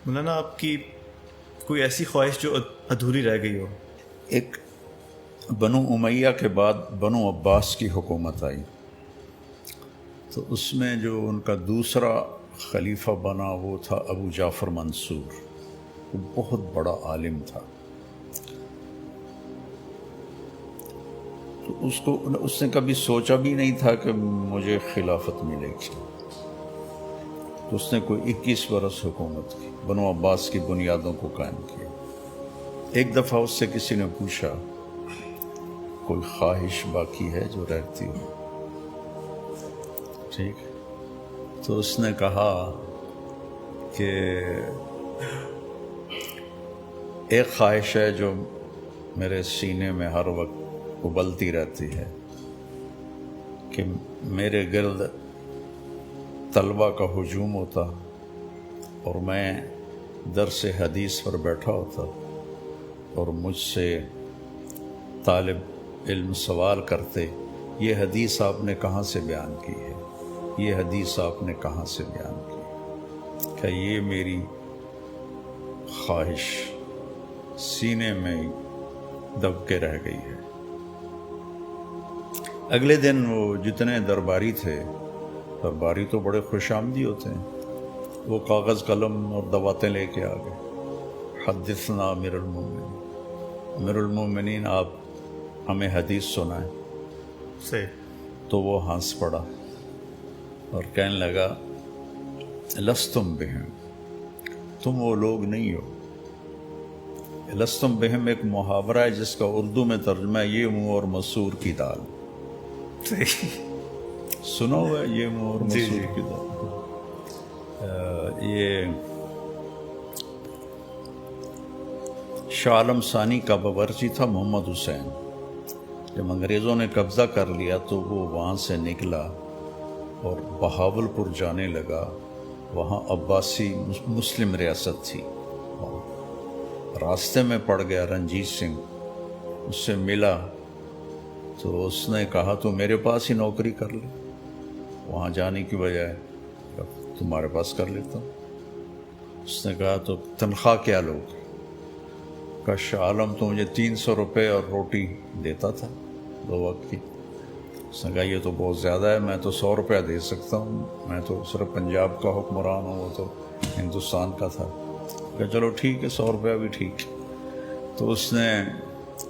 مولانا آپ کی کوئی ایسی خواہش جو ادھوری رہ گئی ہو؟ ایک بنو امیہ کے بعد بنو عباس کی حکومت آئی، تو اس میں جو ان کا دوسرا خلیفہ بنا وہ تھا ابو جعفر منصور۔ وہ بہت بڑا عالم تھا، تو اس نے کبھی سوچا بھی نہیں تھا کہ مجھے خلافت ملے گی۔ تو اس نے کوئی 21 برس حکومت کی، بنو عباس کی بنیادوں کو قائم کیا۔ ایک دفعہ اس سے کسی نے پوچھا کوئی خواہش باقی ہے جو رہتی ہو؟ ٹھیک، تو اس نے کہا کہ ایک خواہش ہے جو میرے سینے میں ہر وقت ابلتی رہتی ہے کہ میرے گرد طلبہ کا ہجوم ہوتا اور میں درس حدیث پر بیٹھا ہوتا اور مجھ سے طالب علم سوال کرتے، یہ حدیث آپ نے کہاں سے بیان کی ہے، یہ حدیث آپ نے کہاں سے بیان کی؟ کہ یہ میری خواہش سینے میں دب کے رہ گئی ہے۔ اگلے دن وہ جتنے درباری تھے، درباری تو بڑے خوش آمدی ہوتے ہیں، وہ کاغذ قلم اور دواتیں لے کے آ گئے۔ حدثنا امیر المومنین، امیر المومنین آپ ہمیں حدیث سنائیں۔ صحیح۔ تو وہ ہنس پڑا اور کہنے لگا لستم بہم، تم وہ لوگ نہیں ہو۔ لستم بہم ایک محاورہ ہے جس کا اردو میں ترجمہ ہے یہ منہ اور مسور کی دال۔ صحیح، سنا ہوا ہے یہ منہ اور مسور کی دال؟ یہ شاہ عالم ثانی کا باورچی تھا محمد حسین، جب انگریزوں نے قبضہ کر لیا تو وہ وہاں سے نکلا اور بہاول پور جانے لگا۔ وہاں عباسی مسلم ریاست تھی، راستے میں پڑ گیا رنجیت سنگھ، اس سے ملا تو اس نے کہا تو میرے پاس ہی نوکری کر لے، وہاں جانے کی بجائے تمہارے پاس کر لیتا ہوں۔ اس نے کہا تو تنخواہ کیا لوگ؟ کہا شاہ عالم تو مجھے 300 روپے اور روٹی دیتا تھا 2 وقت کی۔ اس نے کہا یہ تو بہت زیادہ ہے، میں تو 100 روپیہ دے سکتا ہوں، میں تو صرف پنجاب کا حکمران ہوں، وہ تو ہندوستان کا تھا۔ کہا چلو ٹھیک ہے، 100 روپیہ بھی ٹھیک۔ تو اس نے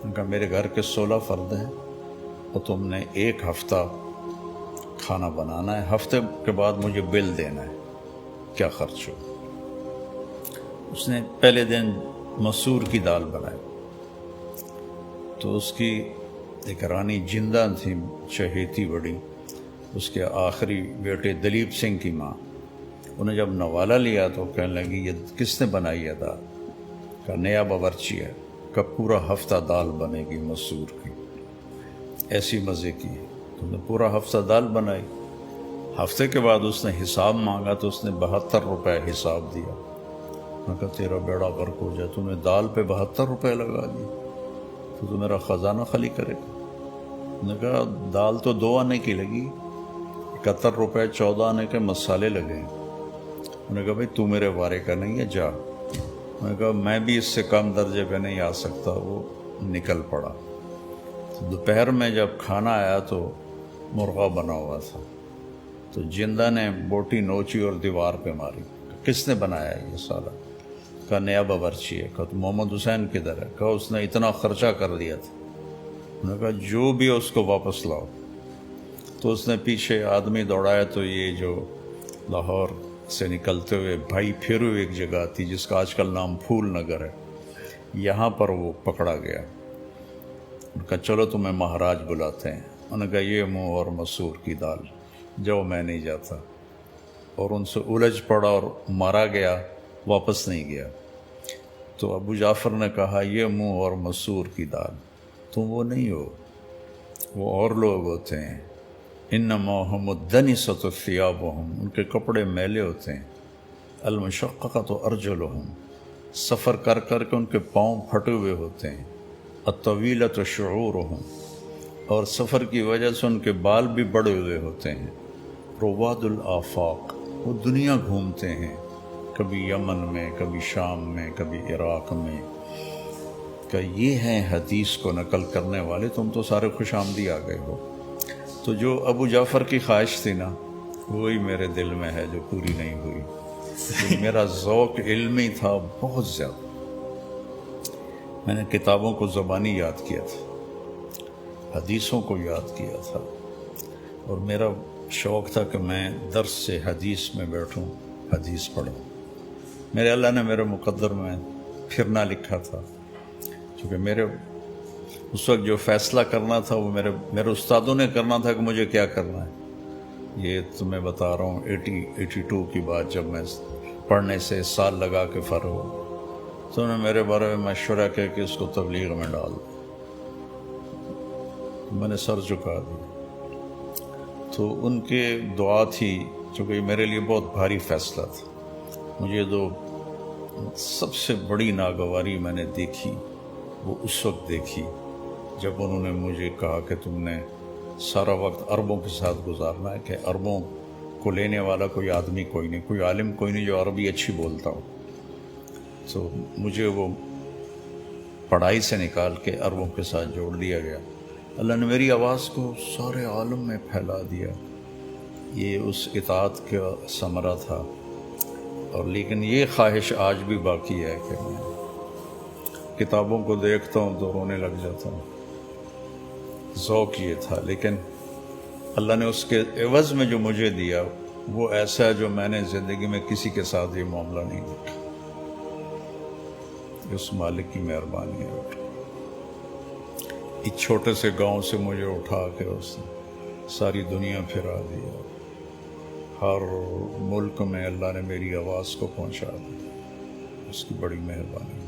کہا میرے گھر کے 16 فرد ہیں اور تم نے 1 ہفتہ کھانا بنانا ہے، ہفتے کے بعد مجھے بل دینا ہے کیا خرچ ہو۔ اس نے پہلے دن مسور کی دال بنائی، تو اس کی ایک رانی جندہ تھی چہیتی بڑی، اس کے آخری بیٹے دلیپ سنگھ کی ماں، انہیں جب نوالا لیا تو کہنے لگی یہ کس نے بنائی ہے دال؟ کہا نیا باورچی ہے، کہ پورا ہفتہ دال بنے گی مسور کی، ایسی مزے کی۔ تو نے پورا ہفتہ دال بنائی، ہفتے کے بعد اس نے حساب مانگا تو اس نے 72 روپے حساب دیا۔ میں کہا تیرا بیڑا غرق ہو جائے، تو نے دال پہ 72 روپے لگا دی، تو میرا خزانہ خالی کرے گا۔ نے کہا دال تو 2 آنے کی لگی، 71 روپے 14 آنے کے مسالے لگے۔ انہوں نے کہا بھائی تو میرے وارے کا نہیں ہے، جا۔ میں نے کہا میں بھی اس سے کم درجے پہ نہیں آ سکتا۔ وہ نکل پڑا۔ دوپہر میں جب کھانا آیا تو مرغا بنا ہوا تھا، تو جندہ نے بوٹی نوچی اور دیوار پہ ماری۔ کس نے بنایا ہے یہ سالہ؟ کہا نیا باورچی ہے۔ کہا تو محمد حسین کدھر ہے؟ کہا اس نے اتنا خرچہ کر دیا تھا۔ انہوں نے کہا جو بھی ہے اس کو واپس لاؤ۔ تو اس نے پیچھے آدمی دوڑایا تو یہ جو لاہور سے نکلتے ہوئے بھائی پھیرو ایک جگہ تھی جس کا آج کل نام پھول نگر ہے، یہاں پر وہ پکڑا گیا۔ ان کا چلو تمہیں مہاراج بلاتے ہیں۔ انہوں نے کہا یہ منہ اور مسور کی دال، جو میں نہیں جاتا، اور ان سے الجھ پڑا اور مارا گیا، واپس نہیں گیا۔ تو ابو جعفر نے کہا یہ منہ اور مسور کی دال، تم وہ نہیں ہو، وہ اور لوگ ہوتے ہیں۔ انما هم الدنسۃ ثیابهم، ان کے کپڑے میلے ہوتے ہیں۔ المشققۃ ارجلهم، سفر کر کر کے ان کے پاؤں پھٹے ہوئے ہوتے ہیں۔ الطویلۃ شعورهم، اور سفر کی وجہ سے ان کے بال بھی بڑے ہوئے ہوتے ہیں۔ رواد الآفاق، وہ دنیا گھومتے ہیں۔ کبھی یمن میں، کبھی شام میں، کبھی عراق میں، کہ یہ ہیں حدیث کو نقل کرنے والے، تم تو سارے خوش آمدی آ گئے ہو۔ تو جو ابو جعفر کی خواہش تھی نا، وہی میرے دل میں ہے جو پوری نہیں ہوئی۔ میرا ذوق علمی تھا بہت زیادہ، میں نے کتابوں کو زبانی یاد کیا تھا، حدیثوں کو یاد کیا تھا، اور میرا شوق تھا کہ میں درس سے حدیث میں بیٹھوں، حدیث پڑھوں۔ میرے اللہ نے میرے مقدر میں پھرنا لکھا تھا، کیونکہ میرے اس وقت جو فیصلہ کرنا تھا وہ میرے استادوں نے کرنا تھا کہ مجھے کیا کرنا ہے۔ یہ تو میں بتا رہا ہوں 82 کی بات، جب میں پڑھنے سے سال لگا کے فارغ ہوا، تو انہوں نے میرے بارے میں مشورہ کیا کہ اس کو تبلیغ میں ڈال دو۔ میں نے سر جھکا دیا۔ تو ان کے دعا تھی، چونکہ میرے لیے بہت بھاری فیصلہ تھا۔ مجھے جو سب سے بڑی ناگواری میں نے دیکھی وہ اس وقت دیکھی جب انہوں نے مجھے کہا کہ تم نے سارا وقت عربوں کے ساتھ گزارنا ہے، کہ عربوں کو لینے والا کوئی آدمی کوئی نہیں، کوئی عالم کوئی نہیں جو عربی اچھی بولتا ہو۔ تو مجھے وہ پڑھائی سے نکال کے عربوں کے ساتھ جوڑ دیا گیا۔ اللہ نے میری آواز کو سارے عالم میں پھیلا دیا۔ یہ اس اطاعت کا ثمرہ تھا۔ اور لیکن یہ خواہش آج بھی باقی ہے کہ میں کتابوں کو دیکھتا ہوں تو رونے لگ جاتا ہوں۔ ذوق یہ تھا، لیکن اللہ نے اس کے عوض میں جو مجھے دیا وہ ایسا ہے جو میں نے زندگی میں کسی کے ساتھ یہ معاملہ نہیں دیکھا۔ اس مالک کی مہربانی ہے۔ ایک چھوٹے سے گاؤں سے مجھے اٹھا کے اس نے ساری دنیا پھرا دیا۔ ہر ملک میں اللہ نے میری آواز کو پہنچا دیا۔ اس کی بڑی مہربانی۔